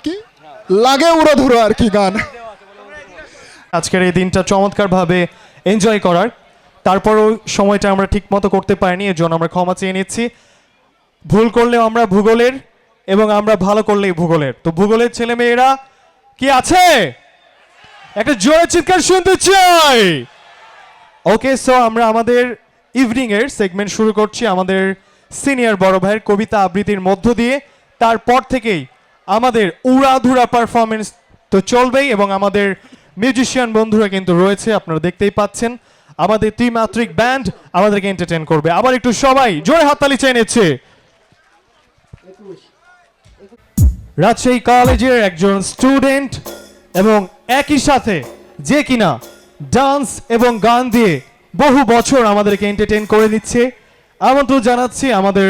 কি লাগে উড়োধুরো আর কি গান। আজকের এই দিনটা চমৎকারভাবে এনজয় করার, তারপরও সময়টা আমরা ঠিক মতো করতে পারিনি, এর জন্য আমরা ক্ষমা চেয়ে নিচ্ছি। ভুল করলেও আমরা ভূগোলের, এবং আমরা ভালো করলেই ভূগোলের। তো ভূগোলের ছেলে মেয়েরা কি আছে? একটা জোরে চিৎকার শুনতে চাই। ওকে, সো আমরা আমাদের ইভিনিং এর সেগমেন্ট শুরু করছি আমাদের সিনিয়র বড় ভাইয়ের কবিতা আবৃত্তির মধ্য দিয়ে। তারপর থেকেই আমাদের উড়াধুরা পারফরমেন্স তো চলবেই, এবং আমাদের মিউজিশিয়ান বন্ধুরা কিন্তু রয়েছে, আপনারা দেখতেই পাচ্ছেন। আমাদের ত্রিমাত্রিক ব্যান্ড আমাদেরকে এন্টারটেইন করবে। আবার একটু সবাই জোরে হাততালি চেয়ে নিচ্ছে। রাজশাহী কলেজের একজন স্টুডেন্ট এবং একই সাথে যে কিনা ডান্স এবং গান দিয়ে বহু বছর আমাদেরকে এন্টারটেইন করে দিচ্ছে, আমন্ত্রণ জানাচ্ছি আমাদের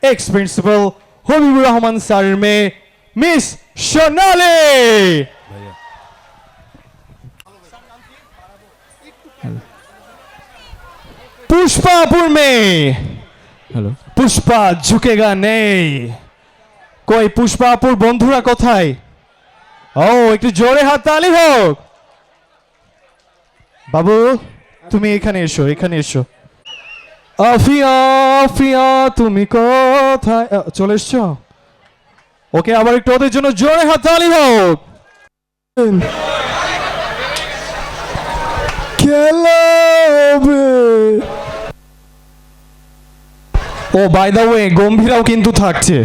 এক্স প্রিন্সিপাল হবিবুর রহমান স্যারের মেয়ে মিস সোনালি। পুষ্পাপুর মেয়ে। হ্যালো, পুষ্পা ঝুঁকেগা নেই। কই পুষ্পাপুর বন্ধুরা কোথায়? ও, একটু জোরে হাততালি হোক। বাবু তুমি এখানে এসো, এখানে এসো। আফিয়া আফিয়া তুমি কোথায়? চলে এসছো? ওকে, আবার একটু ওদের জন্য জোরে হাততালি হোক। ও বাই দ্য ওয়ে গম্ভীরাও কিন্তু থাকছে।